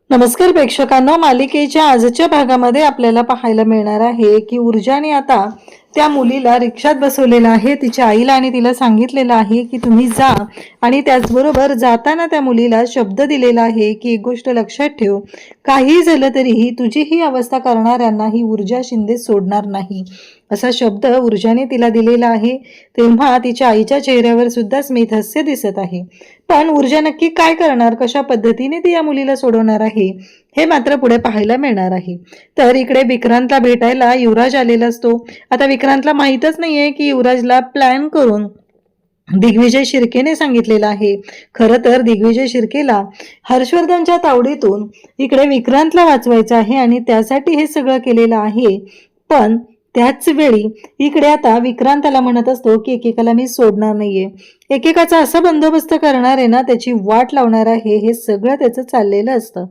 नमस्कार प्रेक्षकांनो, मालिकेच्या आजच्या भागामध्ये आपल्याला पाहायला मिळणार आहे की ऊर्जाने आता त्या मुलीला रिक्षात बसवलेलं आहे, तिच्या आईला, आणि तिला सांगितलेलं आहे की तुम्ही जा. आणि त्याचबरोबर जाताना त्या मुलीला शब्द दिलेला आहे की एक गोष्ट लक्षात ठेव, काही झालं तरीही तुझी ही अवस्था करणाऱ्यांना ही ऊर्जा शिंदे सोडणार नाही, असा शब्द ऊर्जाने तिला दिलेला आहे. तेव्हा तिच्या आईच्या चेहऱ्यावर सुद्धा स्मित हास्य दिसत आहे. पण ऊर्जा नक्की काय करणार, कशा पद्धतीने ती या मुलीला सोडवणार आहे, हे मात्र पुढे पाहायला मिळणार आहे. तर इकडे विक्रांतला भेटायला युवराज आलेला असतो. आता विक्रांतला माहीतच नाहीये की युवराजला प्लॅन करून दिग्विजय शिर्केने सांगितलेलं आहे. खरं तर दिग्विजय शिर्केला हर्षवर्धनच्या तावडीतून इकडे विक्रांतला वाचवायचं आहे आणि त्यासाठी हे सगळं केलेलं आहे. पण त्याच वेळी इकडे आता विक्रांताला म्हणत असतो की एकेकाला मी सोडणार नाहीये, एकेकाचा असा बंदोबस्त करणार आहे ना, त्याची वाट लावणार आहे, हे सगळं त्याचं चाललेलं असतं.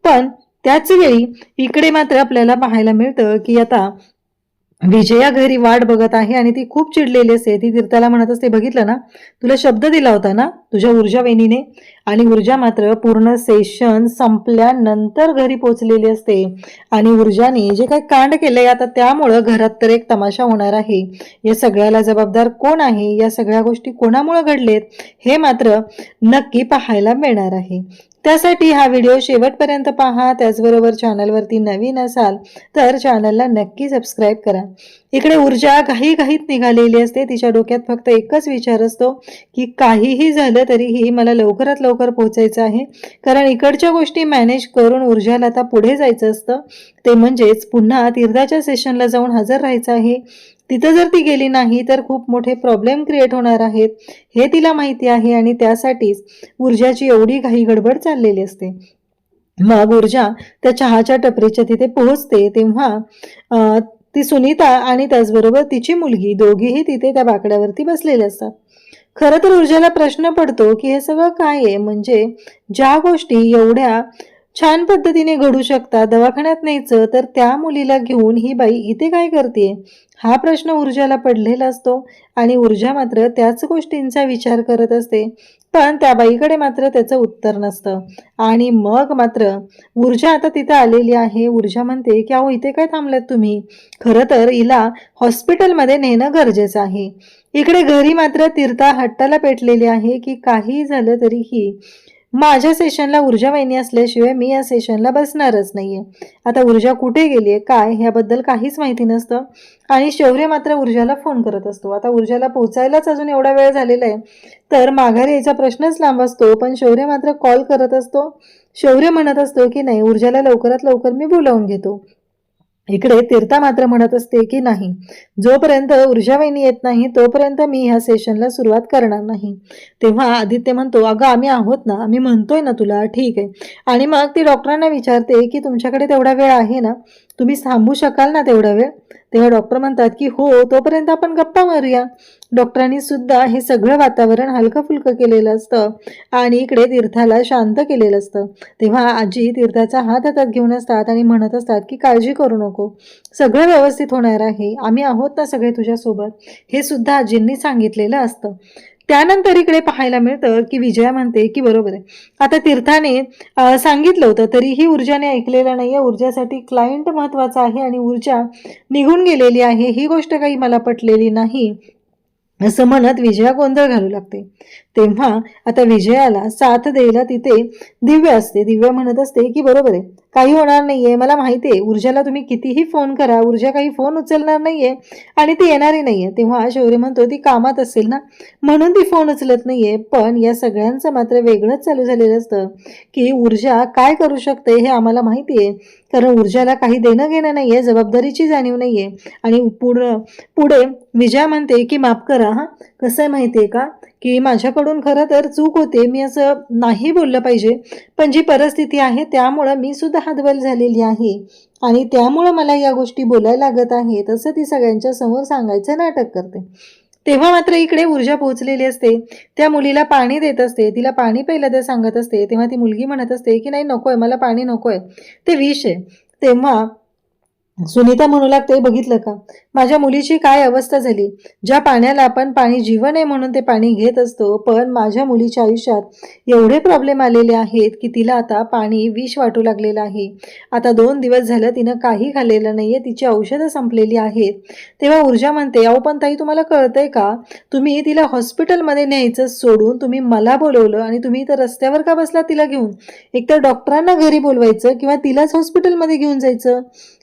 पण त्याच वेळी इकडे मात्र आपल्याला पाहायला मिळतं की आता विजया घरी वाट बघत आहे आणि ती खूप चिडलेली असते. ती तीर्थाला म्हणत असते, बघितलं ना, तुला शब्द दिला होता ना तुझ्या ऊर्जा वहिनीने. आणि ऊर्जा मात्र पूर्ण सेशन संपल्यानंतर घरी पोहोचलेली असते. आणि ऊर्जाने जे काही कांड केलंय आता, त्यामुळं घरात तर एक तमाशा होणार आहे. या सगळ्याला जबाबदार कोण आहे, या सगळ्या गोष्टी कोणामुळे घडलेत, हे मात्र नक्की पाहायला मिळणार आहे. त्यासाठी हा व्हिडिओ शेवटपर्यंत पहा. त्याचबरोबर चॅनलवरती नवीन असाल तर चॅनलला नक्की सबस्क्राईब करा. इकडे ऊर्जा घाईत निघालेली असते. तिच्या डोक्यात फक्त एकच विचार असतो की काहीही झालं तरीही मला लवकरात लवकर पोहोचायचं आहे. कारण इकडच्या गोष्टी मॅनेज करून ऊर्जाला आता पुढे जायचं असतं. ते म्हणजेच पुन्हा तीर्थाच्या सेशनला जाऊन हजर राहायचं आहे. तिथं जर ती गेली नाही तर खूप मोठे प्रॉब्लेम क्रिएट होणार आहेत, हे तिला माहिती आहे. आणि त्यासाठीच ऊर्जाची एवढी घाई गडबड चाललेली असते. मग ऊर्जा त्या चहाच्या टपरीच्या तिथे पोहोचते. तेव्हा ती सुनीता आणि त्याचबरोबर तिची मुलगी दोघीही तिथे त्या बाकड्यावरती बसलेले असतात. खरं तर ऊर्जाला प्रश्न पडतो की हे सगळं काय आहे, म्हणजे ज्या गोष्टी एवढ्या छान पद्धतीने घडू शकतात, दवाखान्यात न्यायचं, तर त्या मुलीला घेऊन ही बाई इथे काय करते, हा प्रश्न ऊर्जाला पडलेला असतो. आणि ऊर्जा मात्र त्याच गोष्टींचा विचार करत असते. पण त्या बाईकडे मात्र त्याचं उत्तर नसतं. आणि मग मात्र ऊर्जा आता तिथं आलेली आहे. ऊर्जा म्हणते की अहो, इथे काय थांबलात तुम्ही, खरं तर हिला हॉस्पिटलमध्ये नेणं गरजेचं आहे. इकडे घरी मात्र तीर्था हट्टाला पेटलेली आहे की काही झालं तरीही माझ्या सेशनला ऊर्जा वहिनी असल्याशिवाय मी या सेशनला बसणारच नाहीये. आता ऊर्जा कुठे गेलीये काय, ह्याबद्दल काहीच माहिती नसतं. आणि शौर्य मात्र ऊर्जाला फोन करत असतो. आता ऊर्जाला पोहोचायलाच अजून एवढा वेळ झालेला आहे, तर माघारी यायचा प्रश्नच लांब असतो. पण शौर्य मात्र कॉल करत असतो. शौर्य म्हणत असतो की नाही, ऊर्जाला लवकरात लवकर मी बोलावून घेतो. इकडे तीर्था मात्र म्हणत असते की नाही, जोपर्यंत ऊर्जा वहिनी येत नाही तोपर्यंत मी ह्या सेशनला सुरुवात करणार नाही. तेव्हा आदित्य म्हणतो, अगं आम्ही आहोत ना, आम्ही म्हणतोय ना तुला, ठीक आहे. आणि मग ती डॉक्टरांना विचारते की तुमच्याकडे तेवढा वेळ आहे ना, तुम्ही थांबू शकाल ना तेवढा वेळ. तेव्हा डॉक्टर म्हणतात की हो, तोपर्यंत आपण गप्पा मारूया. डॉक्टरांनी सुद्धा हे सगळं वातावरण हलकं फुलकं केलेलं असतं आणि इकडे तीर्थाला शांत केलेलं असतं. तेव्हा आजी तीर्थाचा हात हातात घेऊन असतात आणि म्हणत असतात की काळजी करू नको, सगळं व्यवस्थित होणार आहे, आम्ही आहोत ना सगळे तुझ्यासोबत, हे सुद्धा आजींनी सांगितलेलं असतं. त्यानंतर इकडे पाहायला मिळतं की विजया म्हणते की बरोबर आहे, आता तीर्थाने सांगितलं होतं तरीही ऊर्जाने ऐकलेलं नाहीये. ऊर्जासाठी क्लायंट महत्वाचा आहे आणि ऊर्जा निघून गेलेली आहे, ही गोष्ट काही मला पटलेली नाही, असं म्हणत विजया गोंधळ घालू लागते. तेव्हा आता विजयाला साथ द्यायला तिथे दिव्या असते. दिव्या म्हणत असते की बरोबर आहे, काही होणार नाहीये, मला माहिती आहे, ऊर्जाला तुम्ही कितीही फोन करा, ऊर्जा काही फोन उचलणार नाहीये आणि ती येणारही नाहीये. तेव्हा शौर्य म्हणतो, ती कामात असेल ना, म्हणून ती फोन उचलत नाहीये. पण या सगळ्यांचं मात्र वेगळंच चालू झालेलं असतं की ऊर्जा काय करू शकते हे आम्हाला माहिती आहे, कारण ऊर्जाला काही देणं घेणं नाहीये, जबाबदारीची जाणीव नाहीये. आणि पुढे विजया म्हणते की माफ करा हा, कसं आहे माहितीये का, की माझ्याकडून खरं तर चूक होते, मी असं नाही बोललं पाहिजे, पण जी परिस्थिती आहे त्यामुळं मी सुद्धा हतबल झालेली आहे आणि त्यामुळं मला या गोष्टी बोलायला लागत आहे, तसं ती सगळ्यांच्या समोर सांगायचं नाटक करते. तेव्हा मात्र इकडे ऊर्जा पोहोचलेली असते. त्या मुलीला पाणी देत असते, तिला पाणी प्यायला ते सांगत असते. तेव्हा ती मुलगी म्हणत असते की नाही, नकोय मला पाणी, नकोय, ते विष आहे. तेव्हा सुनीता म्हणू लागते, बघितलं का माझ्या मुलीची काय अवस्था झाली. ज्या पाण्याला आपण पाणी जीवन आहे म्हणून ते पाणी घेत असतो, पण माझ्या मुलीच्या आयुष्यात एवढे प्रॉब्लेम आलेले आहेत की तिला आता पाणी विष वाटू लागलेलं आहे. आता 2 दिवस झालं तिनं काही खाल्लेलं नाहीये, तिची औषधं संपलेली आहेत. तेव्हा ऊर्जा म्हणते, अहो पण ताई तुम्हाला कळतंय का, तुम्ही तिला हॉस्पिटलमध्ये न्यायचं सोडून तुम्ही मला बोलवलं आणि तुम्ही इथं रस्त्यावर का बसला तिला घेऊन. एकतर डॉक्टरांना घरी बोलवायचं किंवा तिलाच हॉस्पिटलमध्ये घेऊन जायचं,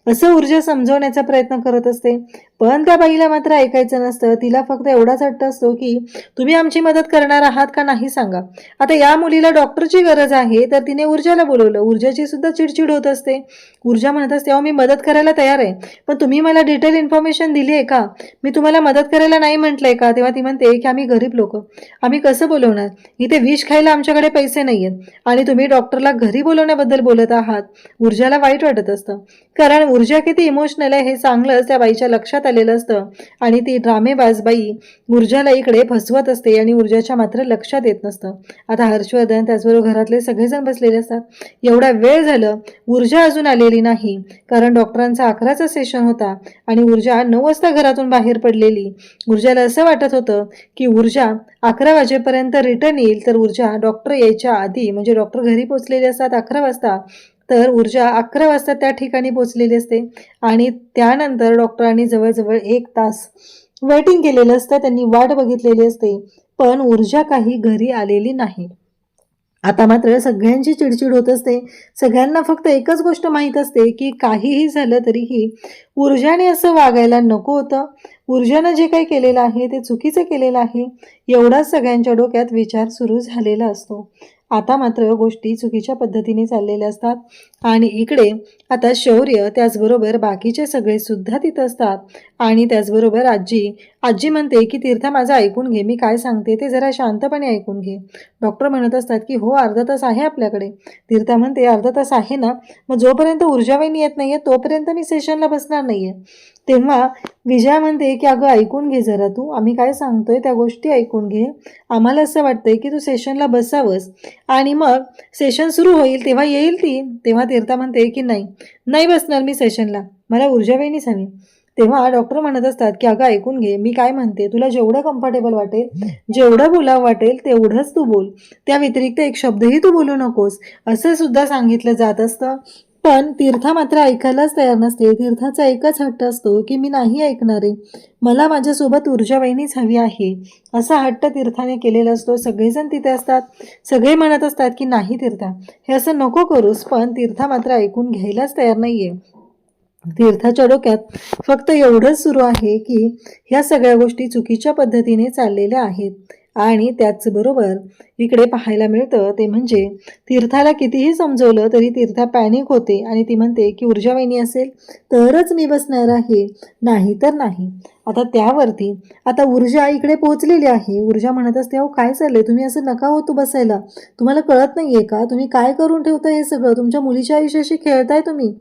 असं ऊर्जा समजवण्याचा प्रयत्न करत असते. पण त्या बाईला मात्र ऐकायचं नसतं. तिला फक्त एवढाच हट्ट असतो की तुम्ही आमची मदत करणार आहात का नाही सांगा. आता या मुलीला डॉक्टरची गरज आहे तर तिने ऊर्जाला बोलवलं. ऊर्जाची सुद्धा चिडचिड होत असते. ऊर्जा म्हणत असते, अहो मी मदत करायला तयार आहे, पण तुम्ही मला डिटेल इन्फॉर्मेशन दिली आहे का, मी तुम्हाला मदत करायला नाही म्हटलंय का. तेव्हा ती म्हणते की आम्ही गरीब लोक, आम्ही कसं बोलवणार, इथे विष खायला आमच्याकडे पैसे नाहीयेत आणि तुम्ही डॉक्टरला घरी बोलवण्याबद्दल बोलत आहात. ऊर्जाला वाईट वाटत असतं, कारण ऊर्जा किती इमोशनल आहे हे चांगलंच त्या बाईच्या लक्षात आलेलं असतं आणि ती ड्रामेबाज बाई ऊर्जाला इकडे फसवत असते आणि ऊर्जाच्या मात्र लक्षात येत नसतं. आता हर्षवर्धन त्याचबरोबर घरातले सगळेजण बसलेले असतात. एवढा वेळ झालं ऊर्जा अजून आलेली नाही, कारण डॉक्टरांचा 11चा सेशन होता आणि ऊर्जा 9 वाजता घरातून बाहेर पडलेली. ऊर्जाला असं वाटत होतं की ऊर्जा 11 वाजेपर्यंत रिटर्न येईल, तर ऊर्जा डॉक्टर यायच्या आधी, म्हणजे डॉक्टर घरी पोहोचलेले असतात 11 वाजता, तर ऊर्जा 11 वाजता त्या ठिकाणी पोहोचलेली असते आणि त्यानंतर डॉक्टरांनी जवळजवळ 1 तास वेटिंग केलेलं असतं, त्यांनी वाट बघितलेली असते, पण ऊर्जा काही घरी आलेली नाही. आता मात्र सगळ्यांची चिडचिड होत असते. सगळ्यांना फक्त एकच गोष्ट माहीत असते की काहीही झालं तरीही ऊर्जाने असं वागायला नको होतं. ऊर्जानं जे काही केलेलं आहे ते चुकीचं केलेलं आहे, एवढाच सगळ्यांच्या डोक्यात विचार सुरू झालेला असतो. आता मात्र गोष्टी चुकीच्या पद्धतीने चाललेल्या असतात आणि इकडे आता शौर्य त्याचबरोबर बाकीचे सगळे सुद्धा तिथं असतात आणि त्याचबरोबर आजी म्हणते की तीर्था माझं ऐकून घे, मी काय सांगते ते जरा शांतपणे ऐकून घे. डॉक्टर म्हणत असतात की हो अर्धा तास आहे आपल्याकडे. तीर्था म्हणते अर्धा तास आहे ना, मग जोपर्यंत ऊर्जावाहिनी येत नाहीये तोपर्यंत मी सेशनला बसणार नाहीये. तेव्हा विजया म्हणते की अगं ऐकून घे जरा, तू आम्ही काय सांगतोय त्या गोष्टी ऐकून घे. आम्हाला असं वाटतंय की तू सेशनला बसावंस आणि मग सेशन सुरू होईल तेव्हा येईल ती. तेव्हा तीर्था म्हणते की नाही बसणार मी सेशनला, मला ऊर्जावाहिनीच हवी. तेव्हा डॉक्टर म्हणत असतात की अगं ऐकून घे, मी काय म्हणते, तुला जेवढं कम्फर्टेबल वाटेल, जेवढं बोलावं वाटेल तेवढंच तू बोल, त्या व्यतिरिक्त एक शब्दही तू बोलू नकोस, असं सुद्धा सांगितलं जात असतं. पण तीर्था मात्र ऐकायलाच तयार नसते. तीर्थाचा एकच हट्ट असतो की मी नाही ऐकणारे, मला माझ्यासोबत ऊर्जावाहिनीच हवी आहे, असा हट्ट तीर्थाने केलेला असतो. सगळेजण तिथे असतात, सगळे म्हणत असतात की नाही तीर्था हे असं नको करूस, पण तीर्था मात्र ऐकून घ्यायलाच तयार नाहीये. तीर्थाच्या डोक्यात फक्त एवढंच सुरू आहे की ह्या सगळ्या गोष्टी चुकीच्या पद्धतीने चाललेल्या आहेत आणि त्याचबरोबर इकडे पाहायला मिळतं ते म्हणजे तीर्थाला कितीही समजवलं तरी तीर्था पॅनिक होते आणि ती म्हणते की ऊर्जावाहिनी असेल तरच मी बसणार आहे, नाही तर नाही. आता त्यावरती आता ऊर्जा इकडे पोहोचलेली आहे. ऊर्जा म्हणत असते, अहो काय चाललंय, तुम्ही असं नका होतो बसायला, तुम्हाला कळत नाहीये का, तुम्ही काय करून ठेवताय हे सगळं, तुमच्या मुलीच्या आयुष्याशी खेळताय तुम्ही.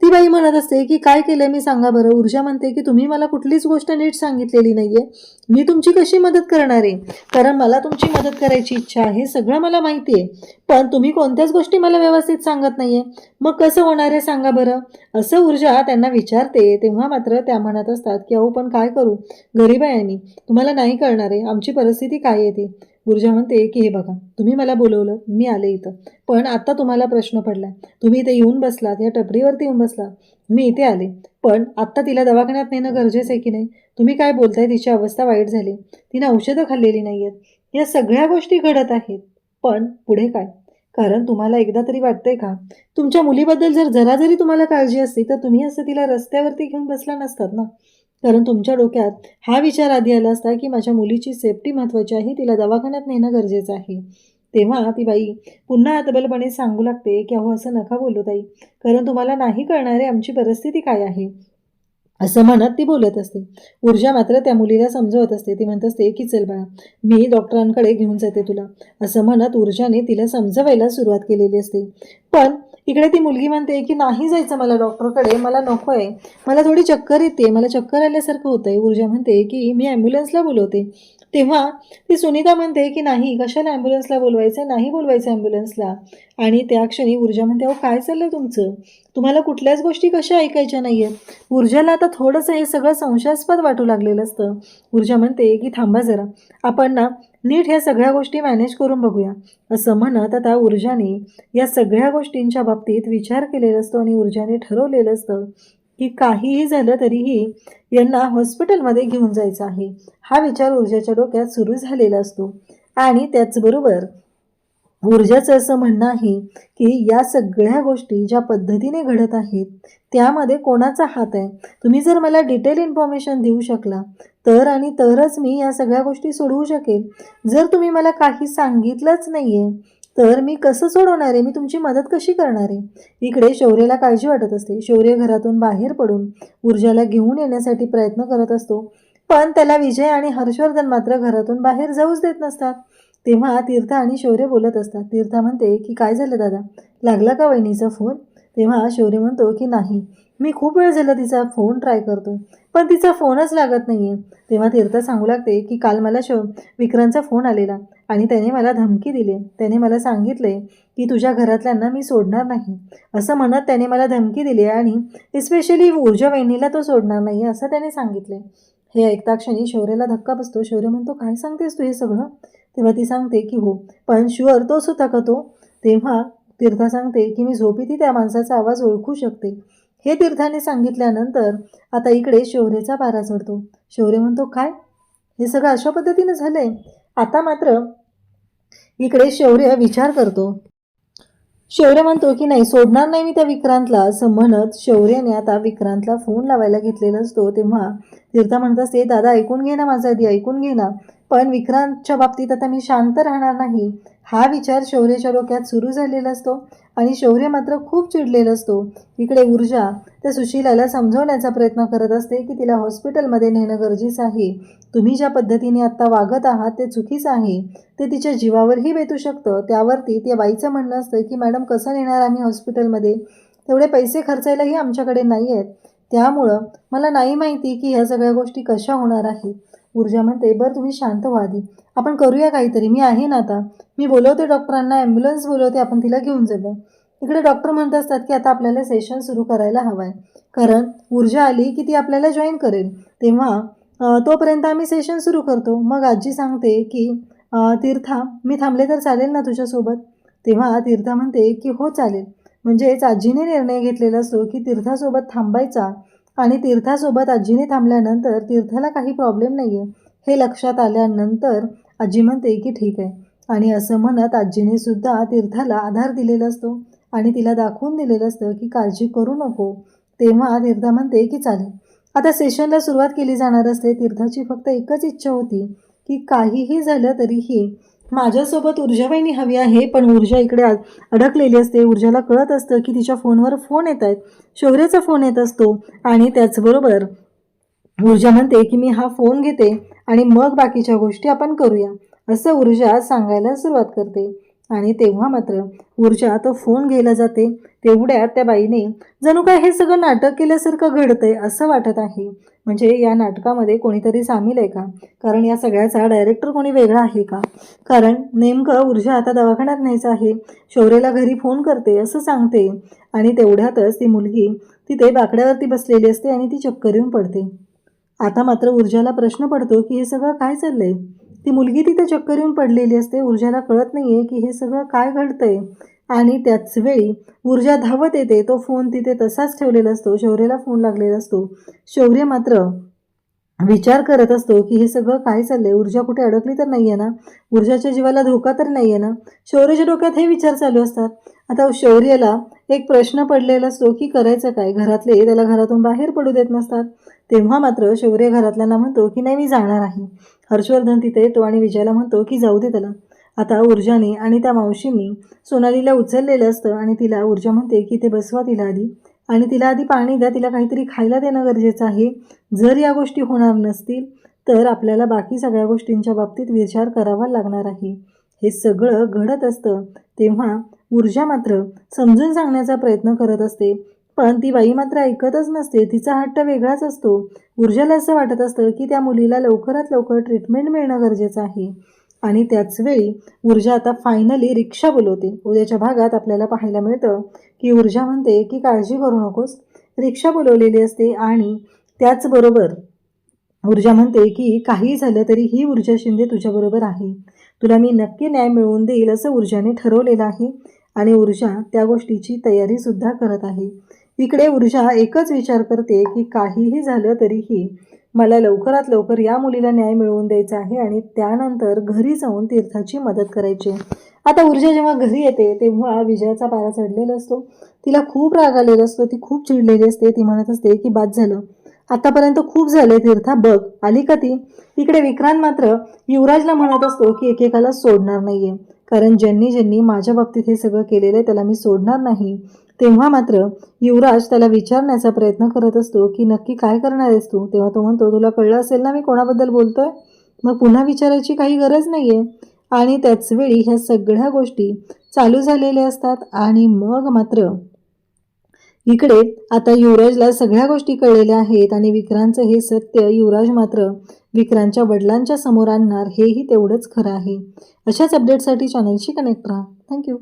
ती बाई म्हणत असते की काय केलंय मी सांगा बरं. ऊर्जा म्हणते की तुम्ही मला कुठलीच गोष्ट नीट सांगितलेली नाहीये, मी तुमची कशी मदत करणार आहे, कारण मला तुमची मदत करायची इच्छा आहे, सगळं मला माहिती आहे, पण तुम्ही कोणत्याच गोष्टी मला व्यवस्थित सांगत नाहीये, मग कसं होणार आहे सांगा बरं, असं ऊर्जा त्यांना विचारते. तेव्हा मात्र त्या म्हणत असतात की अहो पण काय करू, गरीब आहे आम्ही, तुम्हाला नाही कळणार आहे आमची परिस्थिती काय येते. ऊर्जा म्हणते की हे बघा, तुम्ही मला बोलवलं, मी आले इथं, पण आता तुम्हाला प्रश्न पडला, तुम्ही इथे येऊन बसलात, या टपरीवरती येऊन बसलात, मी इथे आले, पण आत्ता तिला दवाखान्यात नेणं गरजेचं आहे की नाही. तुम्ही काय बोलताय, तिची अवस्था वाईट झाली, तिने औषधं खाल्लेली नाही आहेत, या सगळ्या गोष्टी घडत आहेत, पण पुढे काय. कारण तुम्हाला एकदा तरी वाटतंय का, तुमच्या मुलीबद्दल जर जरा जरी तुम्हाला काळजी असती तर तुम्ही असं तिला रस्त्यावरती घेऊन बसला नसतात ना. कारण तुमच्या डोक्यात हा विचार आधी आला असता की माझ्या मुलीची सेफ्टी महत्त्वाची आहे, तिला दवाखान्यात नेणं गरजेचं आहे. तेव्हा ती बाई पुन्हा आतबलपणे सांगू लागते की अहो असं नका बोलू ताई, कारण तुम्हाला नाही कळणार आहे आमची परिस्थिती काय आहे, असं म्हणत ती बोलत असते. ऊर्जा मात्र त्या मुलीला समजवत असते. ती म्हणत असते की चल बाळा, मी डॉक्टरांकडे घेऊन जाते तुला, असं म्हणत ऊर्जाने तिला समजवायला सुरुवात केलेली असते. पण इकडे ती मुलगी म्हणते की नाही जायचं मला डॉक्टरकडे, मला नको आहे, मला थोडी चक्कर येते, मला चक्कर आल्यासारखं होतंय. ऊर्जा म्हणते की मी ॲम्ब्युलन्सला बोलवते. तेव्हा ती सुनीता म्हणते की नाही, कशाला ॲम्ब्युलन्सला बोलवायचं, नाही बोलवायचं ॲम्ब्युलन्सला, आणि त्या क्षणी ऊर्जा म्हणते, अहो काय चाललं तुमचं, तुम्हाला कुठल्याच गोष्टी कशा ऐकायच्या नाही आहेत. ऊर्जाला आता थोडंसं हे सगळं संशयास्पद वाटू लागलेलं असतं. ऊर्जा म्हणते की थांबा जरा, आपण ना नीट ह्या सगळ्या गोष्टी मॅनेज करून बघूया. असं म्हणत आता ऊर्जाने या सगळ्या गोष्टींच्या बाबतीत विचार केलेला असतो आणि ऊर्जाने ठरवलेलं असतं की काहीही झालं तरीही यांना हॉस्पिटलमध्ये घेऊन जायचं आहे. हा विचार ऊर्जाच्या डोक्यात सुरू झालेला असतो. आणि त्याचबरोबर ऊर्जाचं असं म्हणणं आहे की या सगळ्या गोष्टी ज्या पद्धतीने घडत आहेत त्यामध्ये कोणाचा हात आहे. तुम्ही जर मला डिटेल इन्फॉर्मेशन देऊ शकला तर आणि तरच मी या सगळ्या गोष्टी सोडवू शकेल. जर तुम्ही मला काही सांगितलंच नाही आहे तर मी कसं सोडवणार आहे, मी तुमची मदत कशी करणार आहे. इकडे शौर्याला काळजी वाटत असते. शौर्य घरातून बाहेर पडून ऊर्जाला घेऊन येण्यासाठी प्रयत्न करत असतो, पण त्याला विजय आणि हर्षवर्धन मात्र घरातून बाहेर जाऊच देत नसतात. तेव्हा तीर्था आणि शौर्य बोलत असतात. तीर्था म्हणते की काय झालं दादा, लागला का वहिनीचा फोन. तेव्हा शौर्य म्हणतो की नाही, मी खूप वेळ झाला तिचा फोन ट्राय करतो पण तिचा फोनच लागत नाही आहे. तेव्हा तीर्था सांगू लागते की काल मला विक्रांतचा फोन आलेला आणि त्याने मला धमकी दिली. त्याने मला सांगितले की तुझ्या घरातल्यांना मी सोडणार नाही असं म्हणत त्याने मला धमकी दिली आणि एस्पेशली ऊर्जा वहिनीला तो सोडणार नाही असं त्याने सांगितले. हे ऐकता क्षणी शौर्याला धक्का बसतो. शौर्य म्हणतो काय सांगतेस तू हे सगळं. तेव्हा ती सांगते की हो, पण शुअर तोच होता का तो. तेव्हा तीर्था सांगते की मी झोपेतही त्या माणसाचा आवाज ओळखू शकते. हे तीर्थाने सांगितल्यानंतर आता इकडे शौर्याचा पारा चढतो. शौर्य म्हणतो काय, हे सगळं अशा पद्धतीने झालंय. आता मात्र इकडे शौर्य विचार करतो. शौर्य म्हणतो की नाही, सोडणार नाही मी त्या विक्रांतला असं म्हणत शौर्याने आता विक्रांतला फोन लावायला घेतलेला असतो. तेव्हा तीर्था म्हणत असते दादा ऐकून घे ना माझं आधी, ऐकून घे ना. पण विक्रांतच्या बाबतीत आता मी शांत राहणार नाही हा विचार शौर्याच्या डोक्यात सुरू झालेला असतो आणि शौर्य मात्र खूप चिडलेला असतो. इकडे ऊर्जा त्या सुशीलाला समजवण्याचा प्रयत्न करत असते की तिला हॉस्पिटलमध्ये नेणं गरजेचं आहे. तुम्ही ज्या पद्धतीने आत्ता वागत आहात ते चुकीचं आहे, ते तिच्या जीवावरही बेतू शकतं. त्यावरती त्या बाईचं म्हणणं असतं की मॅडम कसं नेणार आम्ही हॉस्पिटलमध्ये, तेवढे पैसे खर्चायलाही आमच्याकडे नाही आहेत. त्यामुळं मला नाही माहिती की ह्या सगळ्या गोष्टी कशा होणार आहेत. ऊर्जा म्हणते बरं तुम्ही शांत व्हा आधी, आपण करूया काहीतरी, मी आहे ना आता, मी बोलवते डॉक्टरांना, ॲम्ब्युलन्स बोलवते, आपण तिला घेऊन जाऊया. इकडे डॉक्टर म्हणत असतात की आता आपल्याला सेशन सुरू करायला हवं आहे, कारण ऊर्जा आली की ती आपल्याला जॉईन करेल. तेव्हा तोपर्यंत आम्ही सेशन सुरू करतो. मग आजी सांगते की तीर्था मी थांबले तर चालेल ना तुझ्यासोबत. तेव्हा तीर्था म्हणते की हो चालेल. म्हणजेच आजीने निर्णय घेतलेला असतो की तीर्थासोबत थांबायचा आणि तीर्थासोबत आजीने थांबल्यानंतर तीर्थाला काही प्रॉब्लेम नाही आहे हे लक्षात आल्यानंतर आजी म्हणते की ठीक आहे. आणि असं म्हणत आजीने सुद्धा तीर्थाला आधार दिलेला असतो आणि तिला दाखवून दिलेलं असतं की काळजी करू नको. तेव्हा तीर्था म्हणते की चालेल. आता सेशनला सुरुवात केली जाणार असते. तीर्थाची फक्त एकच इच्छा होती की काहीही झालं तरीही माझ्यासोबत ऊर्जाबाईनी हवी आहे. पण ऊर्जा इकडे अडकलेली असते. ऊर्जाला कळत असतं की तिच्या फोनवर फोन येत आहेत, शौर्याचा फोन येत असतो आणि त्याचबरोबर ऊर्जा म्हणते की मी हा फोन घेते आणि मग बाकीच्या गोष्टी आपण करूया असं ऊर्जा सांगायला सुरुवात करते. आणि तेव्हा मात्र ऊर्जा तो फोन घ्यायला जाते. तेवढ्यात त्या बाईने जणू काय हे सगळं नाटक केल्यासारखं घडतंय असं वाटत आहे. म्हणजे या नाटकामध्ये कोणीतरी सामील आहे का, कारण या सगळ्याचा डायरेक्टर कोणी वेगळा आहे का. कारण नेमकं ऊर्जा आता दवाखान्यात न्यायचं आहे, शौर्याला घरी फोन करते असं सांगते आणि तेवढ्यातच ती मुलगी तिथे बाकड्यावरती बसलेली असते आणि ती चक्कर येऊन पडते. आता मात्र ऊर्जाला प्रश्न पडतो की हे सगळं काय चाललंय. ती मुलगी तिथे चक्कर येऊन पडलेली असते. ऊर्जाला कळत नाही आहे की हे सगळं काय घडतंय आणि त्याच वेळी ऊर्जा धावत येते. तो फोन तिथे तसाच ठेवलेला असतो, शौर्याला फोन लागलेला असतो. शौर्य मात्र विचार करत असतो की हे सगळं काय चाललंय, ऊर्जा कुठे अडकली तर नाही आहे ना, ऊर्जाच्या जीवाला धोका तर नाही आहे ना. शौर्याच्या डोक्यात हे विचार चालू असतात. आता शौर्याला एक प्रश्न पडलेला असतो की करायचं काय. घरातले त्याला घरातून बाहेर पडू देत नसतात. तेव्हा मात्र शौर्य घरातल्यांना म्हणतो की नाही मी जाणार आहे. हर्षवर्धन तिथे येतो आणि विजयाला म्हणतो की जाऊ दे त्याला. आता ऊर्जाने आणि त्या मावशींनी सोनालीला उचललेलं असतं आणि तिला ऊर्जा म्हणते की ते बसवा तिला आधी आणि तिला आधी पाणी द्या, तिला काहीतरी खायला देणं गरजेचं आहे. जर या गोष्टी होणार नसतील तर आपल्याला बाकी सगळ्या गोष्टींच्या बाबतीत विचार करावा लागणार आहे. हे सगळं घडत असतं. तेव्हा ऊर्जा मात्र समजून सांगण्याचा प्रयत्न करत असते, पण ती बाई मात्र ऐकतच नसते. तिचा हट्ट वेगळाच असतो. ऊर्जाला असं वाटत असतं की त्या मुलीला लवकरात लवकर ट्रीटमेंट मिळणं गरजेचं आहे आणि त्याच वेळी ऊर्जा आता फायनली रिक्षा बोलवते. उद्याच्या भागात आपल्याला पाहायला मिळतं की ऊर्जा म्हणते की काळजी करू नकोस, रिक्षा बोलवलेली असते. आणि त्याचबरोबर ऊर्जा म्हणते की काही झालं तरी ही ऊर्जा शिंदे तुझ्याबरोबर आहे, तुला मी नक्की न्याय मिळवून देईल असं ऊर्जाने ठरवलेलं आहे. आणि ऊर्जा त्या गोष्टीची तयारीसुद्धा करत आहे. इकडे ऊर्जा एकच विचार करते की काहीही झालं तरीही मला लवकरात लवकर या मुलीला न्याय मिळवून द्यायचा आहे आणि त्यानंतर घरी जाऊन तीर्थाची मदत करायची. आता ऊर्जा जेव्हा घरी येते तेव्हा विजयाचा पारा चढलेला असतो. तिला खूप राग आलेला असतो, ती खूप चिडलेली असते. ती म्हणत असते की बाद झालं, आतापर्यंत खूप झाले तीर्था, बघ आली का ती. इकडे विक्रांत मात्र युवराजला म्हणत असतो की एकेकाला सोडणार नाहीये, कारण ज्यांनी ज्यांनी माझ्या बाबतीत हे सगळं केलेलं आहे त्याला मी सोडणार नाही. तेव्हा मात्र युवराज त्याला विचारण्याचा प्रयत्न करत असतो की नक्की काय करणार आहेस तू. तेव्हा तो म्हणतो तुला कळलं असेल ना मी कोणाबद्दल बोलतोय, मग पुन्हा विचारायची काही गरज नाहीये. आणि त्याच वेळी ह्या सगळ्या गोष्टी चालू झालेल्या असतात. आणि मग मात्र इकडे आता युवराजला सगळ्या गोष्टी कळलेल्या आहेत आणि विक्रांतचं हे सत्य युवराज मात्र विक्रांतच्या वडिलांच्या समोर आणणार हेही तेवढंच खरं आहे. अशाच अपडेटसाठी चॅनलशी कनेक्ट राहा. थँक्यू.